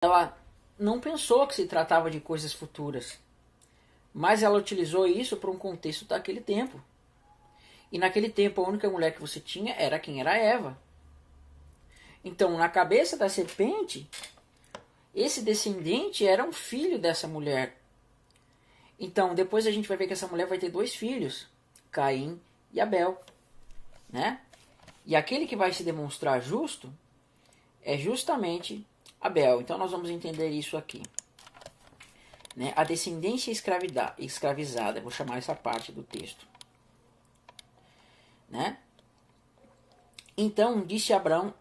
ela não pensou que se tratava de coisas futuras, mas ela utilizou isso para um contexto daquele tempo. E naquele tempo a única mulher que você tinha era quem era Eva. Então, na cabeça da serpente, esse descendente era um filho dessa mulher. Então, depois a gente vai ver que essa mulher vai ter dois filhos, Caim e Abel, né? E aquele que vai se demonstrar justo é justamente Abel. Então, nós vamos entender isso aqui, né? A descendência escravizada, vou chamar essa parte do texto, né? Então disse Abraão,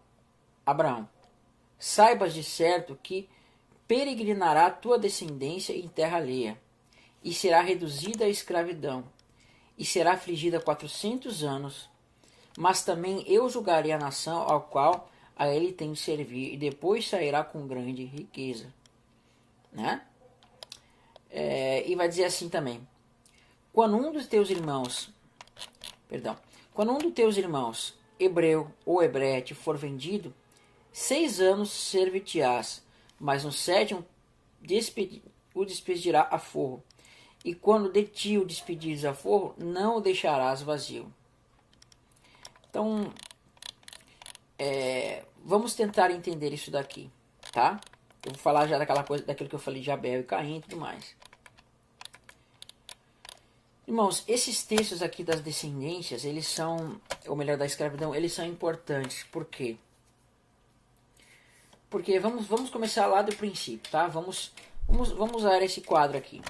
saibas de certo que peregrinará tua descendência em terra alheia, e será reduzida à escravidão, e será afligida 400 anos, mas também eu julgarei a nação ao qual a ele tem de servir, e depois sairá com grande riqueza. Né? E vai dizer assim também, quando um dos teus irmãos, hebreu ou hebreia, te for vendido, 6 anos servir-te-ás, mas no sétimo o despedirá a forro. E quando de ti o despedires a forro, não o deixarás vazio. Então, vamos tentar entender isso daqui, tá? Eu vou falar já daquilo que eu falei de Abel e Caim e tudo mais. Irmãos, esses textos aqui das descendências, eles são, ou melhor, da escravidão, eles são importantes. Por quê? Porque vamos começar lá do princípio, tá? Vamos usar esse quadro aqui,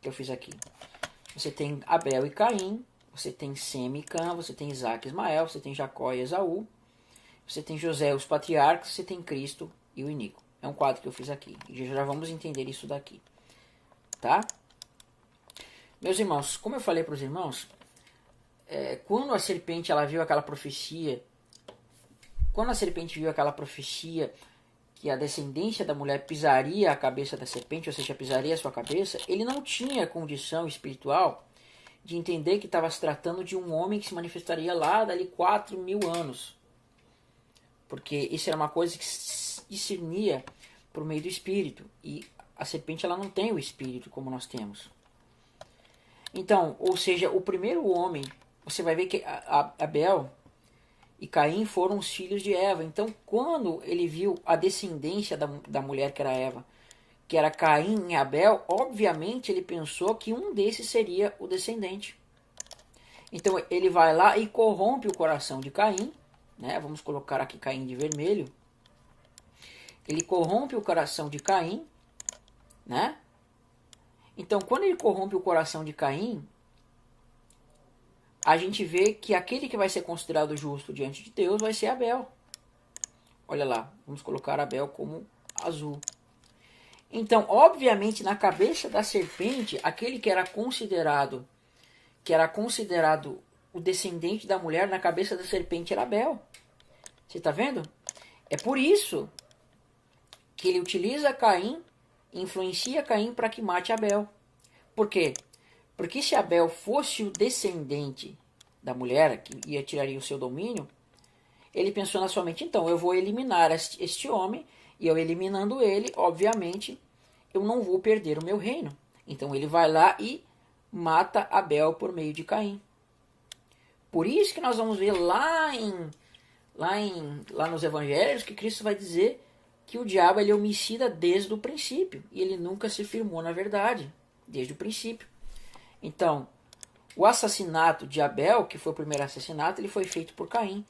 que eu fiz aqui. Você tem Abel e Caim, você tem Sem e Cã, você tem Isaac e Ismael, você tem Jacó e Esaú, você tem José e os patriarcas, você tem Cristo e o Inico. É um quadro que eu fiz aqui. E já vamos entender isso daqui, tá? Meus irmãos, como eu falei para os irmãos, quando a serpente viu aquela profecia, que a descendência da mulher pisaria a cabeça da serpente, ou seja, pisaria a sua cabeça, ele não tinha condição espiritual de entender que estava se tratando de um homem que se manifestaria lá dali 4.000 anos. Porque isso era uma coisa que se discernia por meio do espírito. E a serpente ela não tem o espírito como nós temos. Então, ou seja, o primeiro homem, você vai ver que Abel e Caim foram os filhos de Eva. Então, quando ele viu a descendência da mulher que era Eva, que era Caim e Abel, obviamente ele pensou que um desses seria o descendente. Então, ele vai lá e corrompe o coração de Caim, né? Vamos colocar aqui Caim de vermelho. Ele corrompe o coração de Caim, né? Então, quando ele corrompe o coração de Caim, a gente vê que aquele que vai ser considerado justo diante de Deus vai ser Abel. Olha lá, vamos colocar Abel como azul. Então, obviamente, na cabeça da serpente, aquele que era considerado o descendente da mulher, na cabeça da serpente era Abel. Você está vendo? É por isso que ele utiliza Caim, influencia Caim para que mate Abel. Por quê? Porque se Abel fosse o descendente da mulher, que tiraria o seu domínio, ele pensou na sua mente, então, eu vou eliminar este homem, e eu eliminando ele, obviamente, eu não vou perder o meu reino. Então ele vai lá e mata Abel por meio de Caim. Por isso que nós vamos ver lá nos evangelhos que Cristo vai dizer que o diabo ele é homicida desde o princípio, e ele nunca se firmou na verdade, desde o princípio. Então, o assassinato de Abel, que foi o primeiro assassinato, ele foi feito por Caim.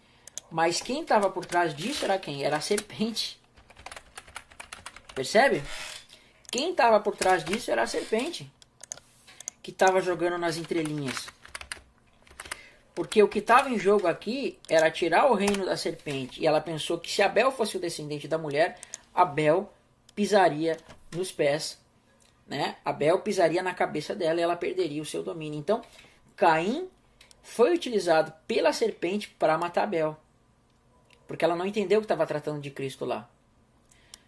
Mas quem estava por trás disso era quem? Era a serpente. Percebe? Quem estava por trás disso era a serpente, que estava jogando nas entrelinhas. Porque o que estava em jogo aqui era tirar o reino da serpente. E ela pensou que se Abel fosse o descendente da mulher, Abel pisaria nos pés, né? Abel pisaria na cabeça dela e ela perderia o seu domínio. Então, Caim foi utilizado pela serpente para matar Abel. Porque ela não entendeu que estava tratando de Cristo lá.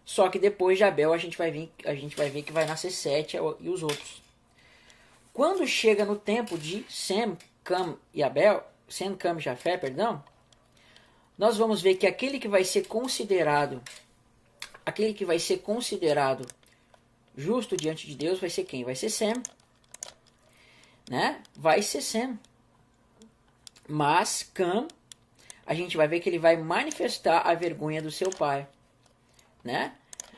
Só que depois de Abel a gente vai ver que vai nascer Sete e os outros. Quando chega no tempo de Sem, Cam e Jafé, nós vamos ver que aquele que vai ser considerado aquele que vai ser considerado justo diante de Deus vai ser quem? Vai ser Sem, né? Vai ser Sem. Mas Cã, a gente vai ver que ele vai manifestar a vergonha do seu pai, né?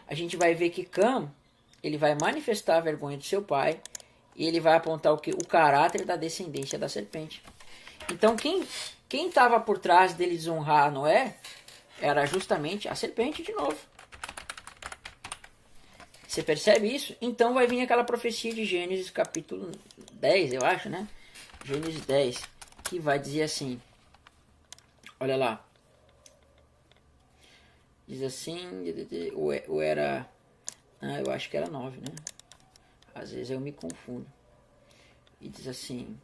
A gente vai ver que Cã, ele vai manifestar a vergonha do seu pai e ele vai apontar o que? O caráter da descendência da serpente. Então quem estava por trás dele desonrar Noé era justamente a serpente de novo. Você percebe isso? Então vai vir aquela profecia de Gênesis capítulo 10, eu acho, né? Gênesis 10, que vai dizer assim, olha lá. Diz assim, ou era... eu acho que era 9, né? Às vezes eu me confundo. E diz assim...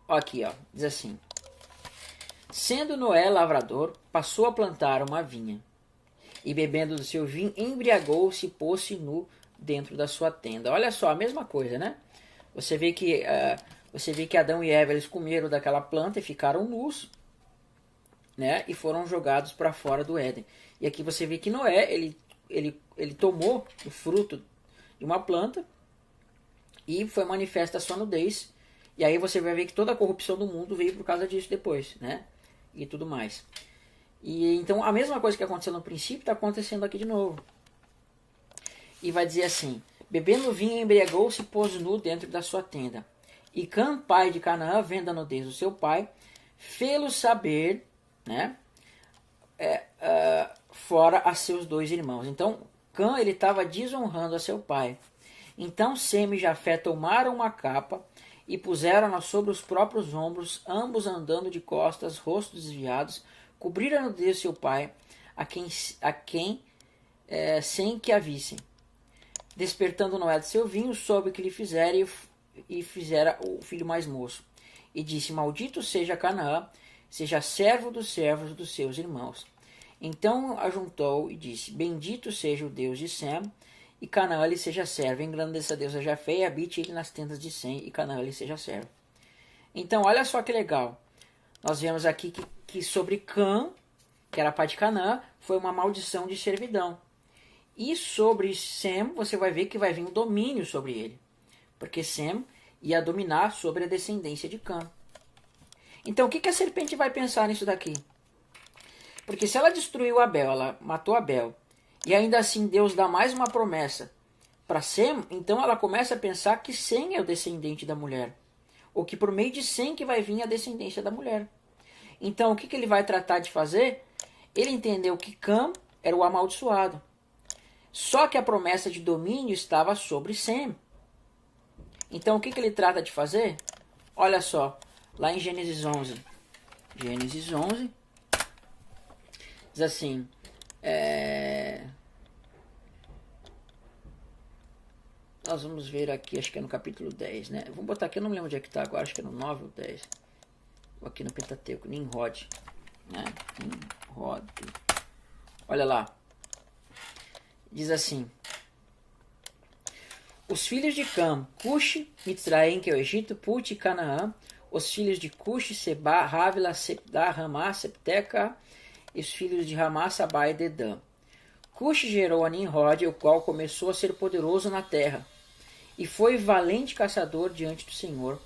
Aqui, ó. Diz assim... Sendo Noé lavrador, passou a plantar uma vinha. E bebendo do seu vinho, embriagou-se e pôs-se nu dentro da sua tenda. Olha só, a mesma coisa, né? Você vê que Adão e Eva eles comeram daquela planta e ficaram nus, né? E foram jogados para fora do Éden. E aqui você vê que Noé ele tomou o fruto de uma planta e foi manifesta a sua nudez. E aí você vai ver que toda a corrupção do mundo veio por causa disso depois, né? E tudo mais. E então a mesma coisa que aconteceu no princípio está acontecendo aqui de novo. E vai dizer assim: bebendo vinho, embriagou-se e pôs nu dentro da sua tenda. E Cã, pai de Canaã, vendo a nudez do seu pai, fê-lo saber, né? Fora a seus dois irmãos. Então Cã ele estava desonrando a seu pai. Então Sem e Jafé tomaram uma capa e puseram-na sobre os próprios ombros, ambos andando de costas, rostos desviados, cobriram a nudez de seu pai, a quem sem que a vissem. Despertando Noé de seu vinho, soube o que lhe fizera e fizera o filho mais moço. E disse: maldito seja Canaã, seja servo dos servos dos seus irmãos. Então ajuntou e disse: bendito seja o Deus de Sem, e Canaã lhe seja servo. Engrandeça a Deus a Jafé, e habite ele nas tendas de Sem, e Canaã lhe seja servo. Então, olha só que legal. Nós vemos aqui que sobre Cã, que era pai de Canaã, foi uma maldição de servidão. E sobre Sem, você vai ver que vai vir um domínio sobre ele. Porque Sem ia dominar sobre a descendência de Cã. Então, o que a serpente vai pensar nisso daqui? Porque se ela destruiu Abel, ela matou Abel, e ainda assim Deus dá mais uma promessa para Sem, então ela começa a pensar que Sem é o descendente da mulher. Ou que por meio de Sem que vai vir a descendência da mulher. Então o que ele vai tratar de fazer? Ele entendeu que Cã era o amaldiçoado. Só que a promessa de domínio estava sobre Sem. Então o que ele trata de fazer? Olha só, lá em Gênesis 11. Gênesis 11 diz assim... Nós vamos ver aqui, acho que é no capítulo 10, né? Vamos botar aqui, eu não me lembro onde é que está agora, acho que é no 9 ou 10. Ou aqui no Pentateuco, Nimrod, né? Nimrod. Olha lá. Diz assim: os filhos de Cã, Cuxi, Mitzraim, que é o Egito, Put e Canaã, os filhos de Cuxi, Seba, Havila, Sepdá, Ramá, Septeca, e os filhos de Ramá, Sabá e Dedã. Cuxi gerou a Nimrod, o qual começou a ser poderoso na terra, e foi valente caçador diante do Senhor.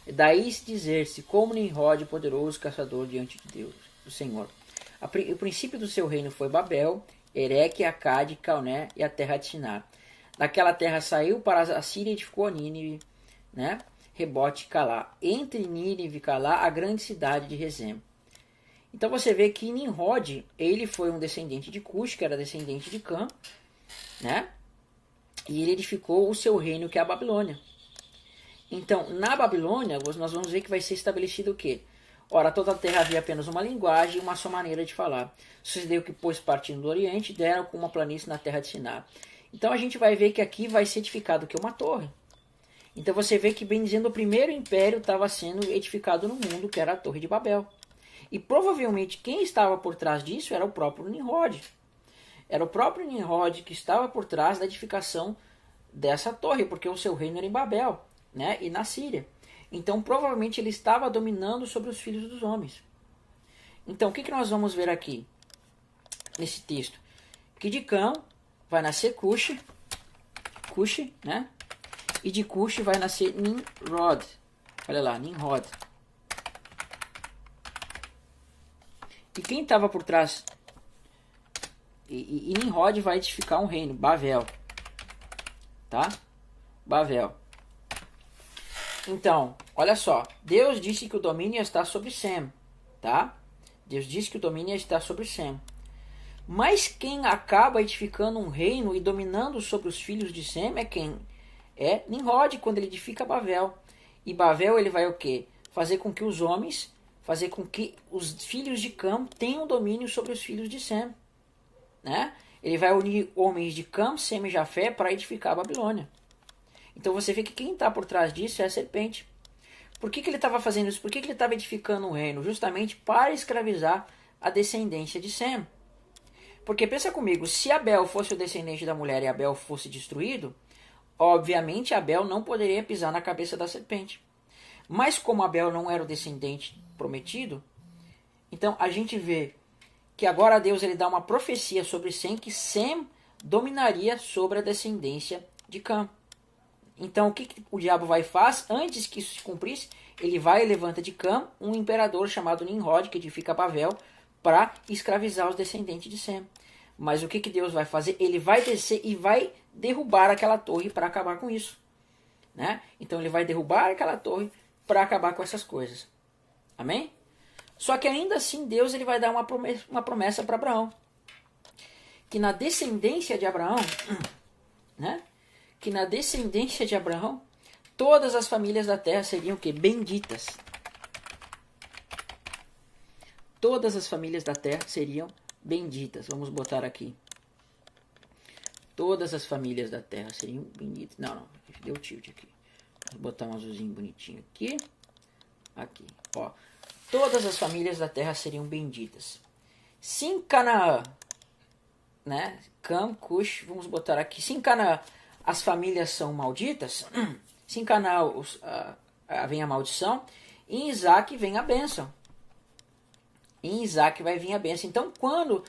Daí se dizer-se como Nimrod, poderoso caçador diante de Deus, do Senhor. O princípio do seu reino foi Babel, Ereque, Acade, Calné e a terra de Sinar. Daquela terra saiu para a Síria e edificou a Nínive, né? Rebote e Calá. Entre Nínive e Calá, a grande cidade de Rezem. Então você vê que Nimrod, ele foi um descendente de Cush, que era descendente de Cã, né? E ele edificou o seu reino, que é a Babilônia. Então, na Babilônia, nós vamos ver que vai ser estabelecido o quê? Ora, toda a terra havia apenas uma linguagem e uma só maneira de falar. Sucedeu que, pois, partindo do Oriente, deram com uma planície na terra de Sinar. Então a gente vai ver que aqui vai ser edificado o quê? Uma torre. Então você vê que, bem dizendo, o primeiro império estava sendo edificado no mundo, que era a Torre de Babel. E provavelmente quem estava por trás disso era o próprio Nimrod. Era o próprio Nimrod que estava por trás da edificação dessa torre, porque o seu reino era em Babel, né? E na Síria. Então provavelmente ele estava dominando sobre os filhos dos homens. Então, o que nós vamos ver aqui nesse texto? Que de Cã vai nascer Cush, né? E de Cush vai nascer Nimrod. Olha lá, Nimrod. E quem estava por trás? E Nimrod vai edificar um reino, Babel. Tá? Babel. Então, olha só. Deus disse que o domínio está sobre Sem. Tá? Deus disse que o domínio está sobre Sem. Mas quem acaba edificando um reino e dominando sobre os filhos de Sem é quem? É Nimrod, quando ele edifica Babel. E Babel ele vai o quê? Fazer com que os homens, fazer com que os filhos de Cã tenham domínio sobre os filhos de Sem. Né? Ele vai unir homens de Cã, Sem e Jafé para edificar a Babilônia. Então você vê que quem está por trás disso é a serpente. Por que ele estava fazendo isso? Por que ele estava edificando um reino? Justamente para escravizar a descendência de Sem. Porque pensa comigo, se Abel fosse o descendente da mulher e Abel fosse destruído, obviamente Abel não poderia pisar na cabeça da serpente. Mas como Abel não era o descendente prometido, então a gente vê que agora Deus ele dá uma profecia sobre Sem, que Sem dominaria sobre a descendência de Cã. Então o que o diabo vai e faz? Antes que isso se cumprisse, ele vai e levanta de Cã um imperador chamado Nimrod, que edifica Babel, para escravizar os descendentes de Sem. Mas o que Deus vai fazer? Ele vai descer e vai derrubar aquela torre para acabar com isso. Né? Então ele vai derrubar aquela torre para acabar com essas coisas. Amém? Só que ainda assim Deus ele vai dar uma promessa para Abraão. Que na descendência de Abraão, né? Que na descendência de Abraão, todas as famílias da terra seriam o quê? Benditas. Todas as famílias da terra seriam benditas. Vamos botar aqui. Todas as famílias da terra seriam benditas. Não, deu tilt aqui. Vou botar um azulzinho bonitinho aqui. Aqui, ó. Todas as famílias da terra seriam benditas. Se em Canaã, né? Cam, Cush, vamos botar aqui. Se em Canaã as famílias são malditas, se em Canaã vem a maldição, em Isaac vem a bênção. Em Isaac vai vir a bênção. Então, quando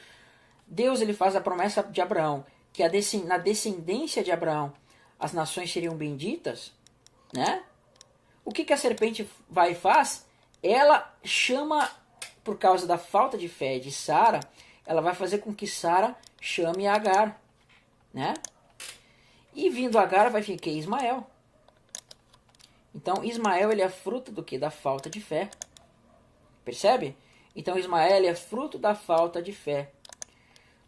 Deus ele faz a promessa de Abraão, que na descendência de Abraão as nações seriam benditas, né? O que a serpente vai e faz? Ela chama, por causa da falta de fé de Sara, ela vai fazer com que Sara chame Agar, né? E vindo Agar vai ficar Ismael. Então Ismael ele é fruto do que? Da falta de fé. Percebe? Então Ismael é fruto da falta de fé.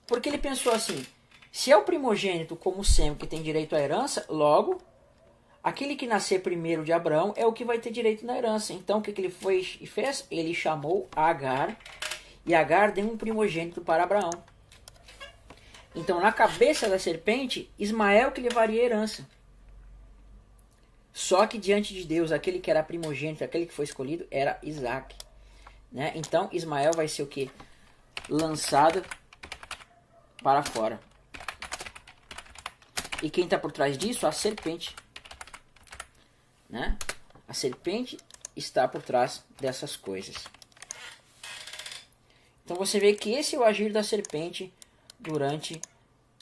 Porque ele pensou assim, se é o primogênito como Sem que tem direito à herança, logo, aquele que nascer primeiro de Abraão é o que vai ter direito na herança. Então o que ele foi e fez? Ele chamou Agar, e Agar deu um primogênito para Abraão. Então na cabeça da serpente, Ismael que levaria a herança. Só que diante de Deus, aquele que era primogênito, aquele que foi escolhido, era Isaac. Né? Então Ismael vai ser o que? Lançado para fora. E quem está por trás disso? A serpente. Né? A serpente está por trás dessas coisas. Então você vê que esse é o agir da serpente durante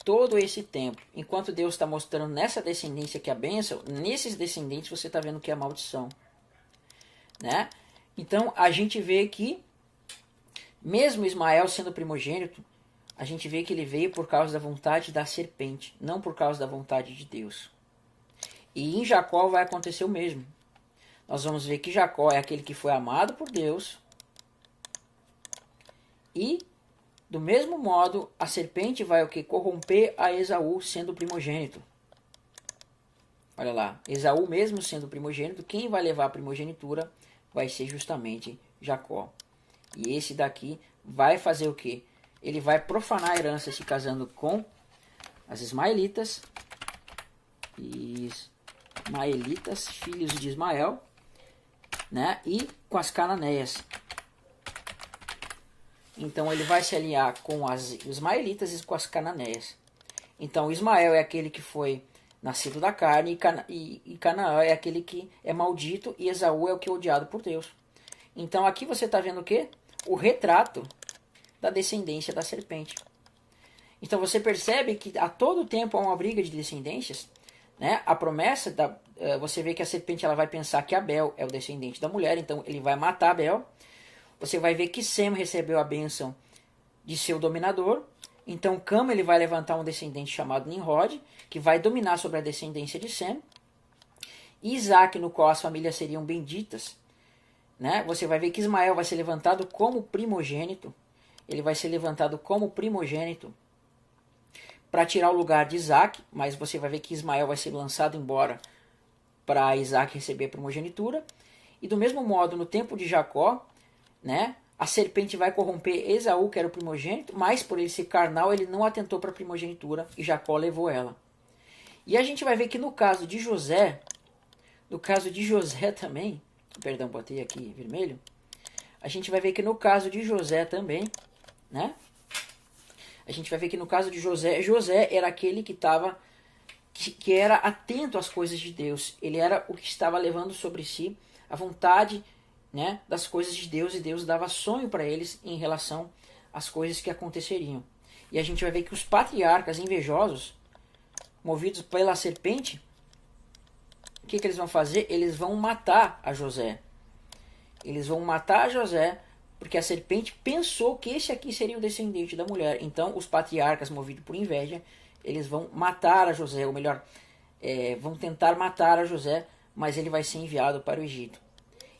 todo esse tempo. Enquanto Deus está mostrando nessa descendência que é a bênção, nesses descendentes você está vendo que é a maldição. Né? Então a gente vê que, mesmo Ismael sendo primogênito, a gente vê que ele veio por causa da vontade da serpente, não por causa da vontade de Deus. E em Jacó vai acontecer o mesmo. Nós vamos ver que Jacó é aquele que foi amado por Deus. E, do mesmo modo, a serpente vai o que? Corromper a Esaú sendo primogênito. Olha lá, Esaú mesmo sendo primogênito, quem vai levar a primogenitura vai ser justamente Jacó. E esse daqui vai fazer o que? Ele vai profanar a herança se casando com as ismaelitas. Ismaelitas, filhos de Ismael, né? E com as cananeias. Então ele vai se aliar com as ismaelitas e com as cananeias. Então Ismael é aquele que foi nascido da carne e Canaã é aquele que é maldito e Esaú é o que é odiado por Deus. Então aqui você está vendo o quê? o retrato da descendência da serpente. Então você percebe que a todo tempo há uma briga de descendências, né? A promessa, você vê que a serpente ela vai pensar que Abel é o descendente da mulher, então ele vai matar Abel. Você vai ver que Sem recebeu a bênção de ser o dominador. Então Cam ele vai levantar um descendente chamado Nimrod, que vai dominar sobre a descendência de Sem. E Isaac, no qual as famílias seriam benditas, né? Você vai ver que Ismael vai ser levantado como primogênito. Ele vai ser levantado como primogênito para tirar o lugar de Isaac, mas você vai ver que Ismael vai ser lançado embora para Isaac receber a primogenitura. E do mesmo modo, no tempo de Jacó, né, a serpente vai corromper Esaú, que era o primogênito, mas por ele ser carnal, ele não atentou para a primogenitura e Jacó levou ela. E a gente vai ver que no caso de José também, perdão, botei aqui vermelho, a gente vai ver que no caso de José também, né, a gente vai ver que no caso de José era aquele que era atento às coisas de Deus. Ele era o que estava levando sobre si a vontade, né, das coisas de Deus, e Deus dava sonho para eles em relação às coisas que aconteceriam. E a gente vai ver que os patriarcas invejosos, movidos pela serpente, o que eles vão fazer? Eles vão matar a José. Eles vão matar a José porque a serpente pensou que esse aqui seria o descendente da mulher. Então os patriarcas, movidos por inveja, eles vão matar a José, ou melhor, vão tentar matar a José, mas ele vai ser enviado para o Egito.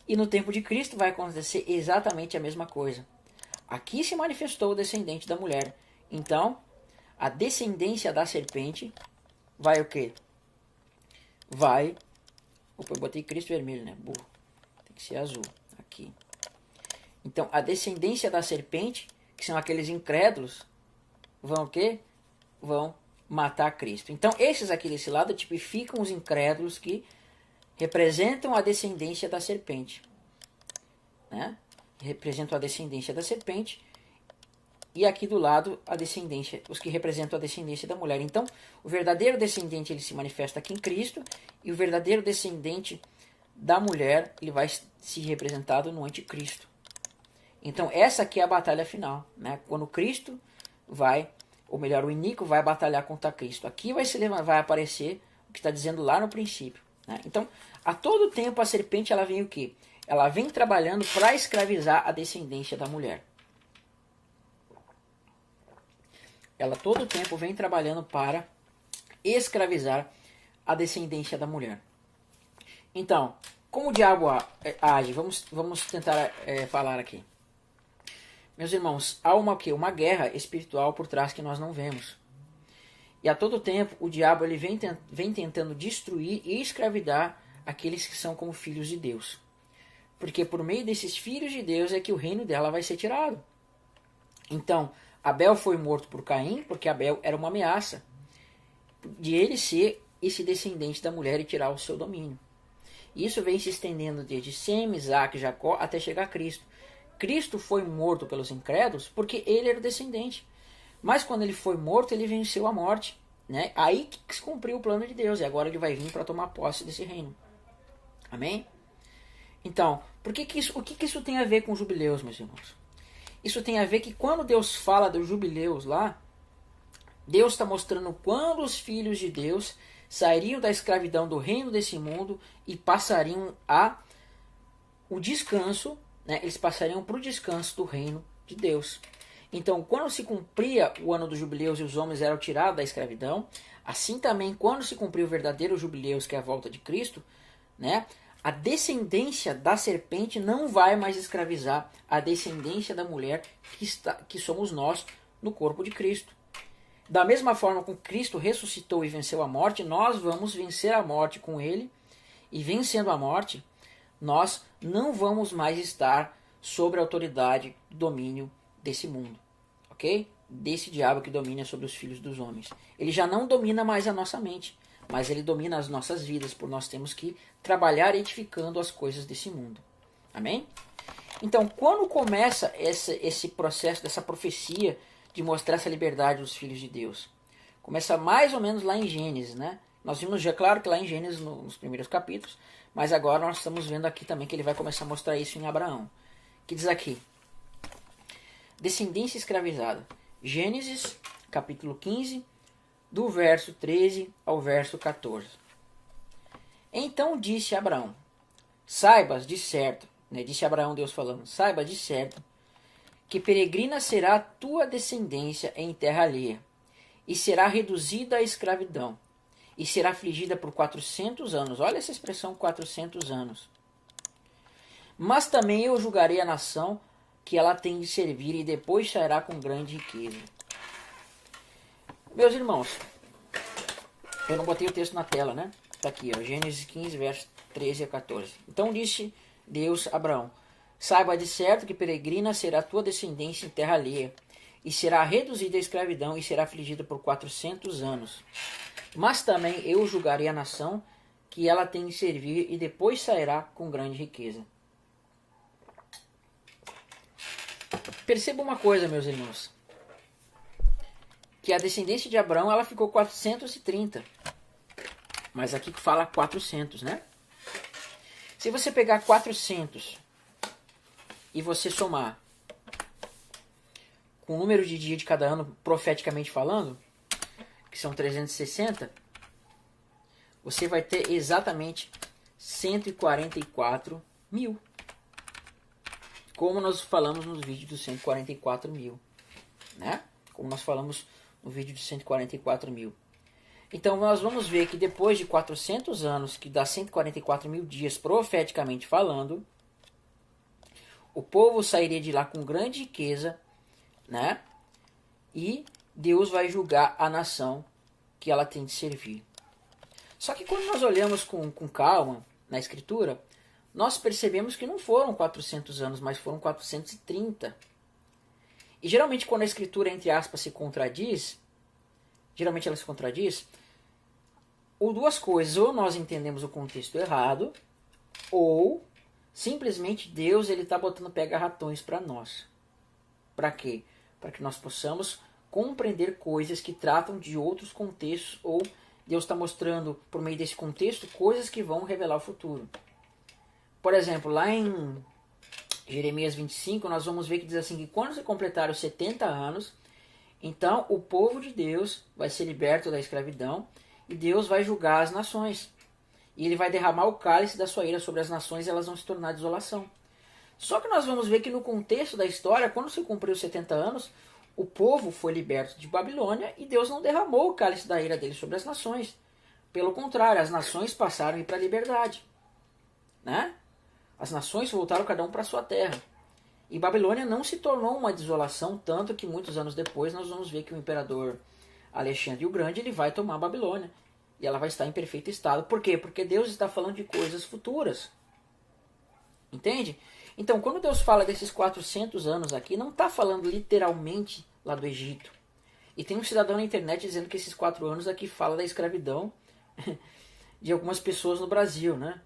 E no tempo de Cristo vai acontecer exatamente a mesma coisa. Aqui se manifestou o descendente da mulher. Então, a descendência da serpente vai o quê? Vai... Opa, eu botei Cristo vermelho, né? Burro. Tem que ser azul. Aqui. Então, a descendência da serpente, que são aqueles incrédulos, vão o quê? Vão matar Cristo. Então, esses aqui desse lado tipificam os incrédulos que representam a descendência da serpente. Né? Representam a descendência da serpente. E aqui do lado, a descendência, os que representam a descendência da mulher. Então, o verdadeiro descendente ele se manifesta aqui em Cristo, e o verdadeiro descendente da mulher ele vai se representado no anticristo. Então, essa aqui é a batalha final, né? Quando Cristo vai, ou melhor, o iníquo vai batalhar contra Cristo. Aqui vai aparecer o que está dizendo lá no princípio, né? Então, a todo tempo a serpente ela vem o quê? Ela vem trabalhando para escravizar a descendência da mulher. Ela todo tempo vem trabalhando para escravizar a descendência da mulher. Então, como o diabo age? Vamos tentar falar aqui. Meus irmãos, há uma guerra espiritual por trás que nós não vemos. E a todo tempo o diabo ele vem tentando destruir e escravidar aqueles que são como filhos de Deus. Porque por meio desses filhos de Deus é que o reino dela vai ser tirado. Então, Abel foi morto por Caim, porque Abel era uma ameaça de ele ser esse descendente da mulher e tirar o seu domínio. E isso vem se estendendo desde Sem, Isaac e Jacó até chegar a Cristo. Cristo foi morto pelos incrédulos porque ele era o descendente. Mas quando ele foi morto, ele venceu a morte. Né? Aí que se cumpriu o plano de Deus. E agora ele vai vir para tomar posse desse reino. Amém? Então, o que isso tem a ver com os jubileus, meus irmãos? Isso tem a ver que quando Deus fala dos jubileus lá, Deus está mostrando quando os filhos de Deus sairiam da escravidão do reino desse mundo e passariam o descanso, né? Eles passariam para o descanso do reino de Deus. Então, quando se cumpria o ano dos jubileus e os homens eram tirados da escravidão, assim também quando se cumpriu o verdadeiro jubileus, que é a volta de Cristo, né? A descendência da serpente não vai mais escravizar a descendência da mulher que somos nós no corpo de Cristo. Da mesma forma que Cristo ressuscitou e venceu a morte, nós vamos vencer a morte com ele, e vencendo a morte, nós não vamos mais estar sob a autoridade do domínio desse mundo, ok? Desse diabo que domina sobre os filhos dos homens. Ele já não domina mais a nossa mente, mas ele domina as nossas vidas, por nós temos que trabalhar edificando as coisas desse mundo. Amém? Então, quando começa esse processo dessa profecia de mostrar essa liberdade dos filhos de Deus? Começa mais ou menos lá em Gênesis, né? Nós vimos já, claro, que lá em Gênesis, nos primeiros capítulos, mas agora nós estamos vendo aqui também que ele vai começar a mostrar isso em Abraão. Que diz aqui: descendência escravizada. Gênesis, capítulo 15, do verso 13 ao verso 14. Então disse Abraão, saibas de certo, disse Abraão, Deus falando, saiba de certo, que peregrina será a tua descendência em terra alheia, e será reduzida à escravidão, e será afligida por 400 anos. Olha essa expressão, 400 anos. Mas também eu julgarei a nação que ela tem de servir, e depois sairá com grande riqueza. Meus irmãos, eu não botei o texto na tela, né? Está aqui, ó, Gênesis 15, versos 13 a 14. Então disse Deus a Abraão, saiba de certo que peregrina será a tua descendência em terra alheia, e será reduzida à escravidão, e será afligida por 400 anos. Mas também eu julgarei a nação que ela tem de servir, e depois sairá com grande riqueza. Perceba uma coisa, meus irmãos, que a descendência de Abraão ela ficou 430, mas aqui fala 400, né? Se você pegar 400 e você somar com o número de dia de cada ano, profeticamente falando, que são 360, você vai ter exatamente 144 mil. Como nós falamos nos vídeos dos 144 mil, né? Como nós falamos no vídeo de 144 mil. Então nós vamos ver que depois de 400 anos, que dá 144 mil dias profeticamente falando, o povo sairia de lá com grande riqueza, né? E Deus vai julgar a nação que ela tem de servir. Só que quando nós olhamos com calma na Escritura, nós percebemos que não foram 400 anos, mas foram 430. E geralmente quando a Escritura, entre aspas, se contradiz, geralmente ela se contradiz, ou duas coisas, ou nós entendemos o contexto errado, ou simplesmente Deus ele está botando pega-ratões para nós. Para quê? Para que nós possamos compreender coisas que tratam de outros contextos, ou Deus está mostrando por meio desse contexto coisas que vão revelar o futuro. Por exemplo, lá em Jeremias 25, nós vamos ver que diz assim, que quando se completar os 70 anos, então o povo de Deus vai ser liberto da escravidão e Deus vai julgar as nações. E ele vai derramar o cálice da sua ira sobre as nações e elas vão se tornar desolação. Só que nós vamos ver que no contexto da história, quando se cumpriu os 70 anos, o povo foi liberto de Babilônia e Deus não derramou o cálice da ira dele sobre as nações. Pelo contrário, as nações passaram a ir para a liberdade, né? As nações voltaram cada um para sua terra. E Babilônia não se tornou uma desolação, tanto que muitos anos depois nós vamos ver que o imperador Alexandre o Grande ele vai tomar a Babilônia. E ela vai estar em perfeito estado. Por quê? Porque Deus está falando de coisas futuras. Entende? Então, quando Deus fala desses 400 anos aqui, não está falando literalmente lá do Egito. E tem um cidadão na internet dizendo que esses 4 anos aqui fala da escravidão de algumas pessoas no Brasil, né?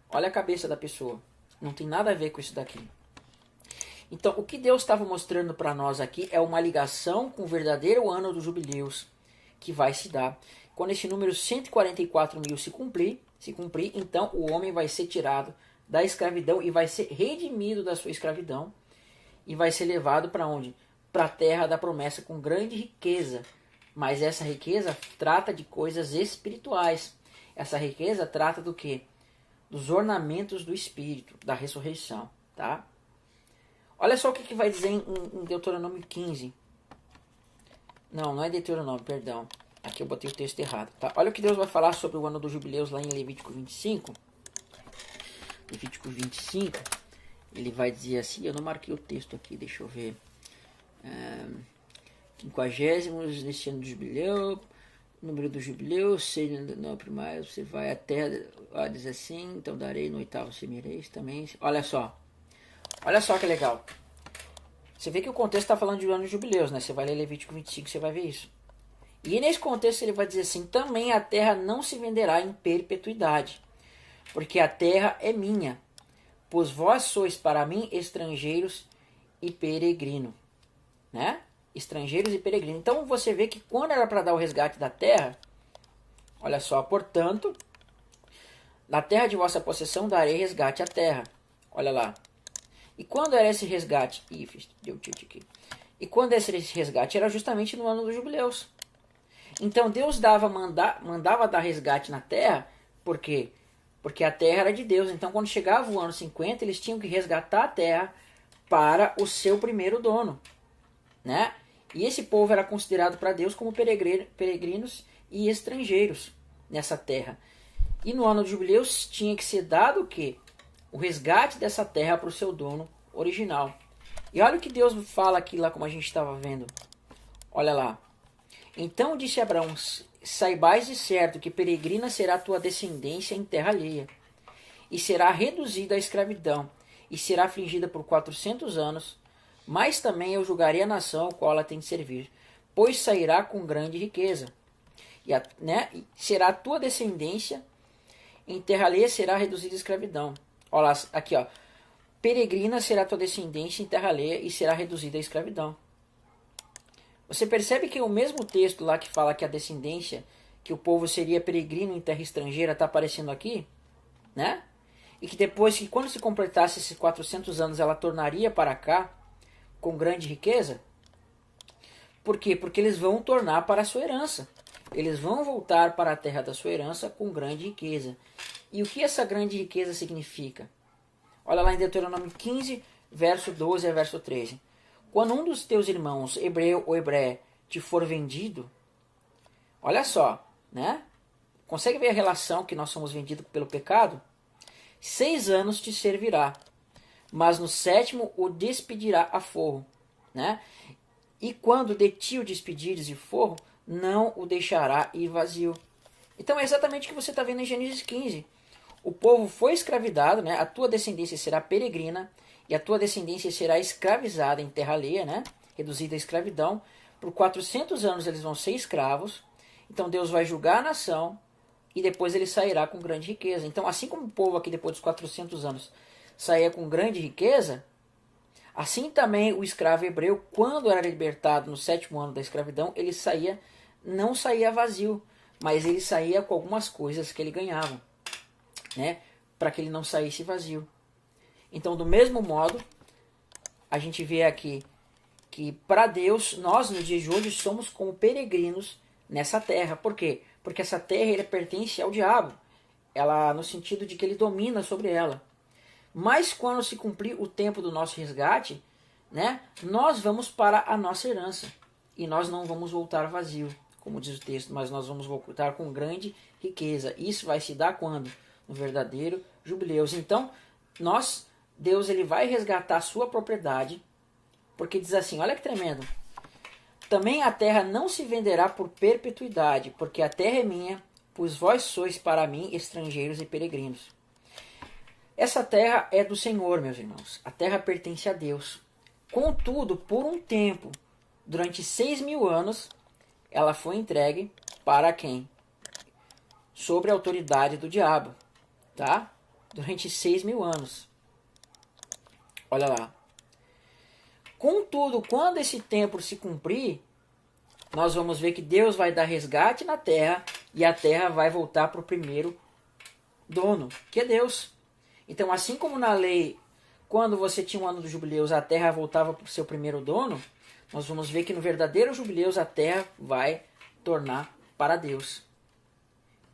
Olha a cabeça da pessoa. Não tem nada a ver com isso daqui. Então, o que Deus estava mostrando para nós aqui é uma ligação com o verdadeiro ano dos jubileus que vai se dar. Quando esse número 144 mil se cumprir, então o homem vai ser tirado da escravidão e vai ser redimido da sua escravidão e vai ser levado para onde? Para a terra da promessa com grande riqueza. Mas essa riqueza trata de coisas espirituais. Essa riqueza trata do quê? Dos ornamentos do Espírito, da ressurreição, tá? Olha só o que vai dizer em Deuteronômio 15. Não é Deuteronômio, perdão. Aqui eu botei o texto errado, tá? Olha o que Deus vai falar sobre o ano dos jubileus lá em Levítico 25. Levítico 25, ele vai dizer assim, eu não marquei o texto aqui, deixa eu ver. 50º nesse ano do jubileu, número do jubileu, 6 no primário, você vai até, diz assim, então darei no 8º semireis também. Olha só que legal. Você vê que o contexto está falando de ano de jubileus, né? Você vai ler Levítico 25, você vai ver isso. E nesse contexto ele vai dizer assim, também a terra não se venderá em perpetuidade, porque a terra é minha, pois vós sois para mim estrangeiros e peregrino, né? Estrangeiros e peregrinos. Então você vê que quando era para dar o resgate da terra, olha só, portanto, na terra de vossa possessão darei resgate à terra. Olha lá. E quando era esse resgate? Deu tilt aqui. E quando esse resgate? Era justamente no ano dos jubileus. Então Deus mandava dar resgate na terra, por quê? Porque a terra era de Deus. Então quando chegava o ano 50, eles tinham que resgatar a terra para o seu primeiro dono, né? E esse povo era considerado para Deus como peregrinos e estrangeiros nessa terra. E no ano de jubileus tinha que ser dado o quê? O resgate dessa terra para o seu dono original. E olha o que Deus fala aqui, lá como a gente estava vendo. Olha lá. Então disse Abraão, saibais de certo que peregrina será a tua descendência em terra alheia, e será reduzida à escravidão, e será afligida por 400 anos, mas também eu julgarei a nação ao qual ela tem de servir, pois sairá com grande riqueza. E será a tua descendência em terra alheia, será reduzida à escravidão. Olha lá, aqui ó. Peregrina será a tua descendência em terra alheia e será reduzida à escravidão. Você percebe que o mesmo texto lá que fala que a descendência, que o povo seria peregrino em terra estrangeira, está aparecendo aqui, né? E que depois, que quando se completasse esses 400 anos, ela tornaria para cá com grande riqueza. Por quê? Porque eles vão tornar para a sua herança. Eles vão voltar para a terra da sua herança com grande riqueza. E o que essa grande riqueza significa? Olha lá em Deuteronômio 15, verso 12 a verso 13. Quando um dos teus irmãos, hebreu ou hebreia, te for vendido, olha só, né? Consegue ver a relação que nós somos vendidos pelo pecado? 6 anos te servirá, mas no 7º o despedirá a forro, né? E quando de ti o despedires de forro, não o deixará ir vazio. Então é exatamente o que você está vendo em Gênesis 15. O povo foi escravidado, né? A tua descendência será peregrina, e a tua descendência será escravizada em terra alheia, né? Reduzida à escravidão. Por 400 anos eles vão ser escravos. Então Deus vai julgar a nação e depois ele sairá com grande riqueza. Então, assim como o povo aqui depois dos 400 anos saía com grande riqueza, assim também o escravo hebreu, quando era libertado no 7º ano da escravidão, ele não saía vazio, mas ele saía com algumas coisas que ele ganhava, né? Para que ele não saísse vazio. Então, do mesmo modo, a gente vê aqui que para Deus, nós no dia de hoje somos como peregrinos nessa terra. Por quê? Porque essa terra ele pertence ao diabo, ela no sentido de que ele domina sobre ela. Mas quando se cumprir o tempo do nosso resgate, né, nós vamos para a nossa herança e nós não vamos voltar vazio, como diz o texto, mas nós vamos voltar com grande riqueza. Isso vai se dar quando? No verdadeiro jubileus. Então, Deus ele vai resgatar a sua propriedade, porque diz assim, olha que tremendo. Também a terra não se venderá por perpetuidade, porque a terra é minha, pois vós sois para mim estrangeiros e peregrinos. Essa terra é do Senhor, meus irmãos. A terra pertence a Deus. Contudo, por um tempo, durante 6.000 anos, ela foi entregue para quem? Sobre a autoridade do diabo, tá? Durante 6.000 anos. Olha lá. Contudo, quando esse tempo se cumprir, nós vamos ver que Deus vai dar resgate na terra e a terra vai voltar para o primeiro dono, que é Deus. Então, assim como na lei, quando você tinha um ano dos jubileus, a terra voltava para o seu primeiro dono, nós vamos ver que no verdadeiro jubileus a terra vai tornar para Deus,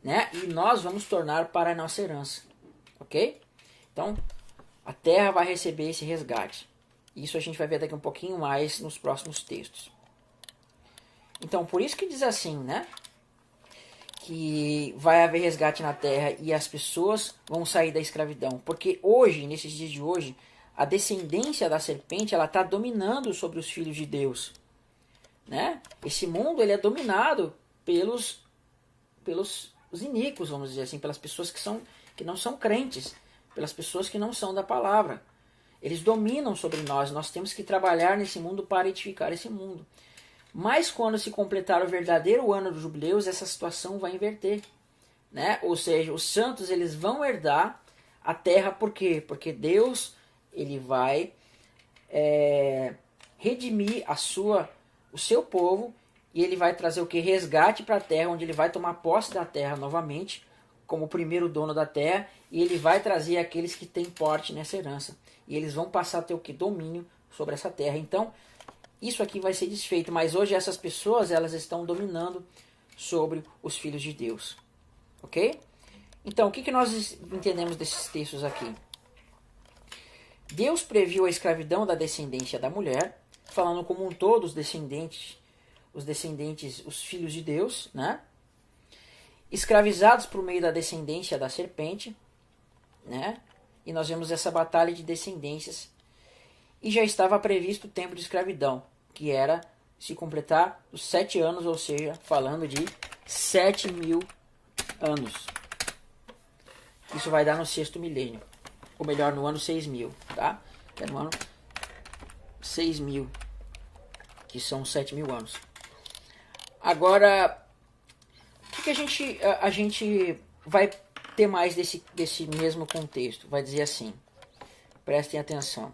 né? E nós vamos tornar para a nossa herança, ok? Então, a terra vai receber esse resgate. Isso a gente vai ver daqui um pouquinho mais nos próximos textos. Então, por isso que diz assim, né? Que vai haver resgate na terra e as pessoas vão sair da escravidão. Porque hoje, nesses dias de hoje, a descendência da serpente ela está dominando sobre os filhos de Deus, né? Esse mundo ele é dominado pelos os iníquos, vamos dizer assim, pelas pessoas que não são crentes, pelas pessoas que não são da palavra. Eles dominam sobre nós. Nós temos que trabalhar nesse mundo para edificar esse mundo. Mas quando se completar o verdadeiro ano dos jubileus, essa situação vai inverter, né? Ou seja, os santos eles vão herdar a terra. Por quê? Porque Deus ele vai redimir o seu povo e ele vai trazer o que? Resgate para a terra, onde ele vai tomar posse da terra novamente como o primeiro dono da terra, e ele vai trazer aqueles que têm parte nessa herança. E eles vão passar a ter o que? Domínio sobre essa terra. Então, isso aqui vai ser desfeito, mas hoje essas pessoas, elas estão dominando sobre os filhos de Deus. Ok? Então, o que nós entendemos desses textos aqui? Deus previu a escravidão da descendência da mulher, falando como um todo os descendentes, os filhos de Deus, né? Escravizados por meio da descendência da serpente, né? E nós vemos essa batalha de descendências. E já estava previsto o tempo de escravidão, que era se completar os 7 anos, ou seja, falando de 7.000 anos. Isso vai dar no 6º milênio, ou melhor, no ano 6.000, tá? Que é no ano 6.000, que são 7.000 anos. Agora, o que a gente vai ter mais desse mesmo contexto? Vai dizer assim, prestem atenção.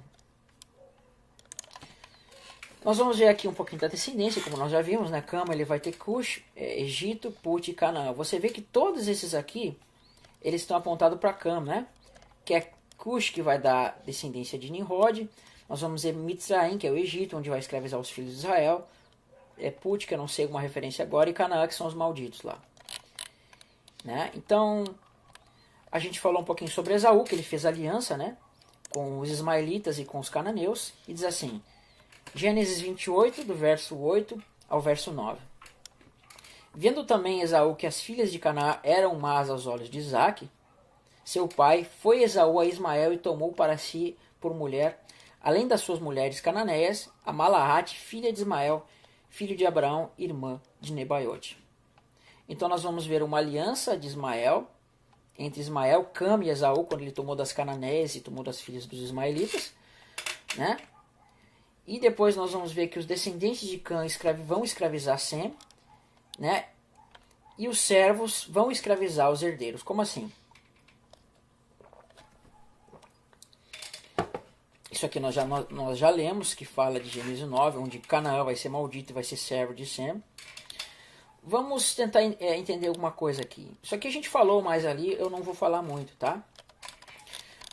Nós vamos ver aqui um pouquinho da descendência, como nós já vimos, né? Cama, ele vai ter Cush, Egito, Put e Canaã. Você vê que todos esses aqui, eles estão apontados para Cam, né? Que é Cush, que vai dar descendência de Nimrod. Nós vamos ver Mitzraim, que é o Egito, onde vai escravizar os filhos de Israel. Put, que eu não sei alguma referência agora, e Canaã, que são os malditos lá. Né? Então, a gente falou um pouquinho sobre Esaú, que ele fez aliança, né? Com os ismaelitas e com os cananeus. E diz assim, Gênesis 28, do verso 8 ao verso 9. Vendo também Esaú que as filhas de Canaã eram más aos olhos de Isaque, seu pai, foi Esaú a Ismael e tomou para si por mulher, além das suas mulheres cananeias, a Malaate, filha de Ismael, filho de Abraão, irmã de Nebaiote. Então nós vamos ver uma aliança de Ismael, entre Ismael, Cam e Esaú, quando ele tomou das cananeias e tomou das filhas dos ismaelitas, né? E depois nós vamos ver que os descendentes de Cam vão escravizar Sem, né? E os servos vão escravizar os herdeiros. Como assim? Isso aqui nós já lemos, que fala de Gênesis 9, onde Canaã vai ser maldito e vai ser servo de Sem. Vamos tentar entender alguma coisa aqui. Isso aqui a gente falou mais ali, eu não vou falar muito, tá?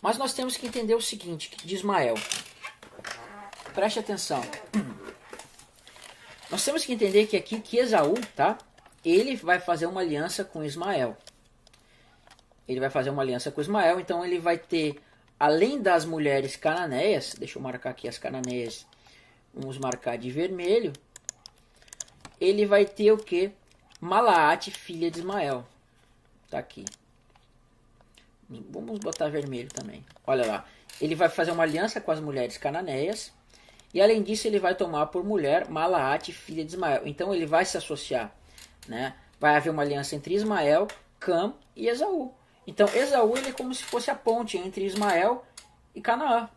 Mas nós temos que entender o seguinte, de Ismael. Preste atenção. Nós temos que entender que aqui, que Esaú, tá? Ele vai fazer uma aliança com Ismael. Ele vai fazer uma aliança com Ismael, então ele vai ter, além das mulheres cananeias, deixa eu marcar aqui as cananeias, vamos marcar de vermelho, ele vai ter o que? Malaate, filha de Ismael. Tá aqui. Vamos botar vermelho também. Olha lá. Ele vai fazer uma aliança com as mulheres cananeias. E além disso, ele vai tomar por mulher Malaate, filha de Ismael. Então ele vai se associar, né? Vai haver uma aliança entre Ismael, Cam e Esaú. Então Esaú, ele é como se fosse a ponte entre Ismael e Canaã.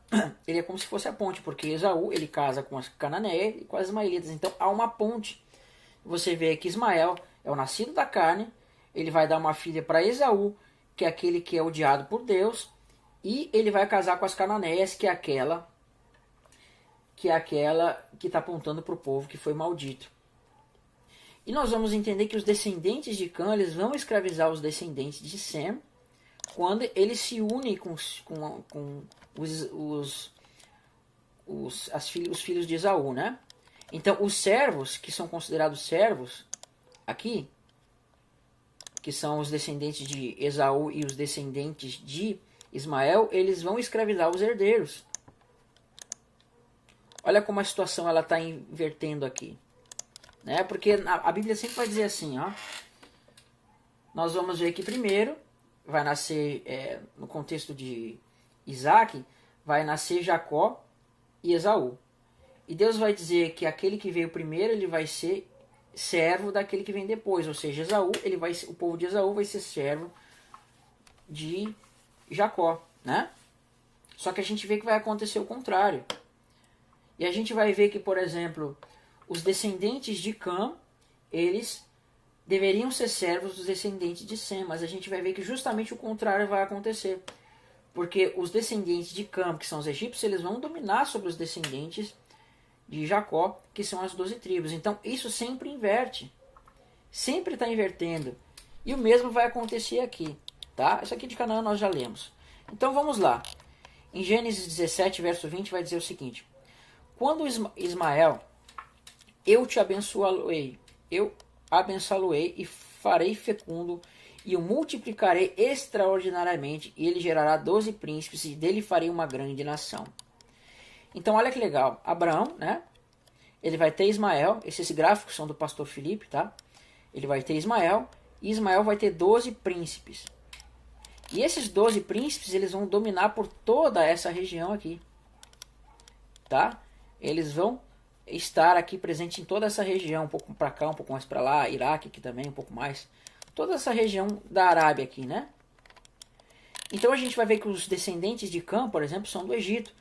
Ele é como se fosse a ponte, porque Esaú, ele casa com as cananeias e com as ismaelitas. Então há uma ponte. Você vê que Ismael é o nascido da carne, ele vai dar uma filha para Esaú, que é aquele que é odiado por Deus, e ele vai casar com as cananeias, que é aquela que está apontando para o povo que foi maldito. E nós vamos entender que os descendentes de Cã, eles vão escravizar os descendentes de Sem, quando eles se unem com os filhos de Esaú, né? Então, os servos, que são considerados servos, aqui, que são os descendentes de Esaú e os descendentes de Ismael, eles vão escravizar os herdeiros. Olha como a situação ela está invertendo aqui. Né? Porque a Bíblia sempre vai dizer assim, ó. Nós vamos ver que primeiro vai nascer, no contexto de Isaac, vai nascer Jacó e Esaú. E Deus vai dizer que aquele que veio primeiro, ele vai ser servo daquele que vem depois. Ou seja, Esaú, o povo de Esaú vai ser servo de Jacó, né? Só que a gente vê que vai acontecer o contrário. E a gente vai ver que, por exemplo, os descendentes de Cã, eles deveriam ser servos dos descendentes de Sem, mas a gente vai ver que justamente o contrário vai acontecer. Porque os descendentes de Cã, que são os egípcios, eles vão dominar sobre os descendentes de Jacó, que são as 12 tribos. Então isso sempre inverte. Sempre está invertendo. E o mesmo vai acontecer aqui. Tá? Isso aqui de Canaã nós já lemos. Então vamos lá. Em Gênesis 17, verso 20, vai dizer o seguinte: quando Ismael, eu te abençoarei, eu abençoarei e farei fecundo, e o multiplicarei extraordinariamente, e ele gerará 12 príncipes, e dele farei uma grande nação. Então olha que legal, Abraão, né? Ele vai ter Ismael, esses gráficos são do pastor Felipe, tá? Ele vai ter Ismael, e Ismael vai ter 12 príncipes. E esses 12 príncipes, eles vão dominar por toda essa região aqui. Tá? Eles vão estar aqui presentes em toda essa região, um pouco para cá, um pouco mais para lá, Iraque aqui também, um pouco mais. Toda essa região da Arábia aqui, né? Então a gente vai ver que os descendentes de Cã, por exemplo, são do Egito.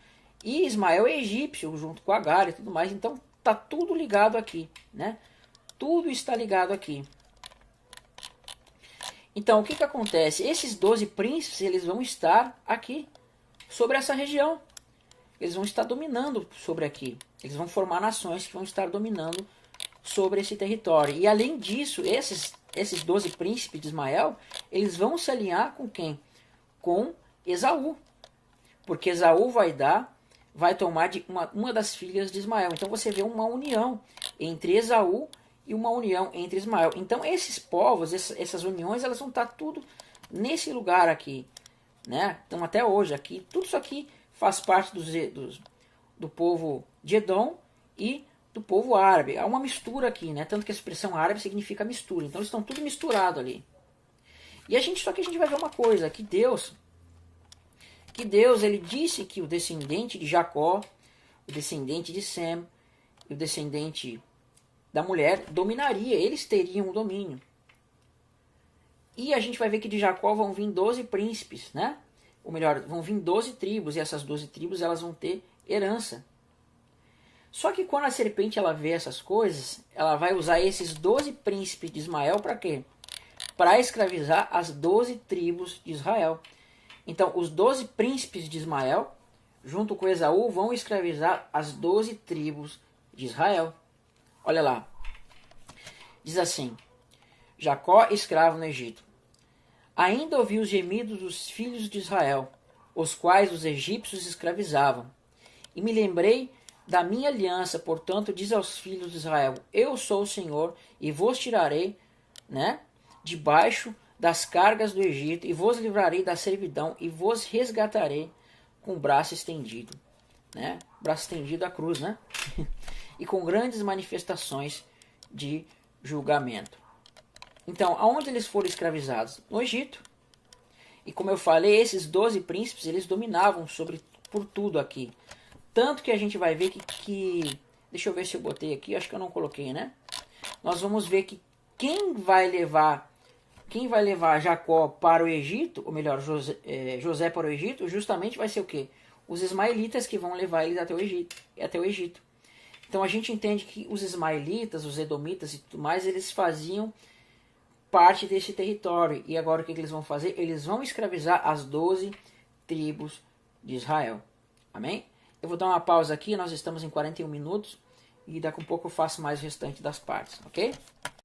E Ismael é egípcio, junto com Agar e tudo mais. Então tá tudo ligado aqui, né? Tudo está ligado aqui. Então, o que acontece? Esses 12 príncipes, eles vão estar aqui, sobre essa região. Eles vão estar dominando sobre aqui. Eles vão formar nações que vão estar dominando sobre esse território. E além disso, esses 12 príncipes de Ismael, eles vão se alinhar com quem? Com Esaú. Porque Esaú vai tomar de uma das filhas de Ismael. Então você vê uma união entre Esaú e uma união entre Ismael. Então esses povos, essas uniões, elas vão estar tudo nesse lugar aqui, né? Então até hoje aqui, tudo isso aqui faz parte do povo de Edom e do povo árabe. Há uma mistura aqui, né? Tanto que a expressão árabe significa mistura. Então eles estão tudo misturado ali. E só que a gente vai ver uma coisa, que Deus ele disse que o descendente de Jacó, o descendente de Sem e o descendente da mulher dominaria, eles teriam o domínio. E a gente vai ver que de Jacó vão vir 12 príncipes, né? Ou melhor, vão vir 12 tribos, e essas 12 tribos elas vão ter herança. Só que quando a serpente ela vê essas coisas, ela vai usar esses 12 príncipes de Ismael para quê? Para escravizar as 12 tribos de Israel. Então, os 12 príncipes de Ismael, junto com Esaú, vão escravizar as 12 tribos de Israel. Olha lá. Diz assim: Jacó, escravo no Egito. Ainda ouvi os gemidos dos filhos de Israel, os quais os egípcios escravizavam. E me lembrei da minha aliança, portanto, diz aos filhos de Israel: eu sou o Senhor, e vos tirarei, né, debaixo das cargas do Egito, e vos livrarei da servidão, e vos resgatarei com o braço estendido. Né? Braço estendido à cruz, né? E com grandes manifestações de julgamento. Então, aonde eles foram escravizados? No Egito. E como eu falei, esses 12 príncipes, eles dominavam por tudo aqui. Tanto que a gente vai ver que deixa eu ver se eu botei aqui, acho que eu não coloquei, né? Nós vamos ver que quem vai levar Jacó para o Egito, ou melhor, José para o Egito, justamente vai ser o quê? Os ismaelitas que vão levar eles até o Egito. Então a gente entende que os ismaelitas, os edomitas e tudo mais, eles faziam parte desse território. E agora o que eles vão fazer? Eles vão escravizar as 12 tribos de Israel. Amém? Eu vou dar uma pausa aqui, nós estamos em 41 minutos e daqui a pouco eu faço mais o restante das partes, ok?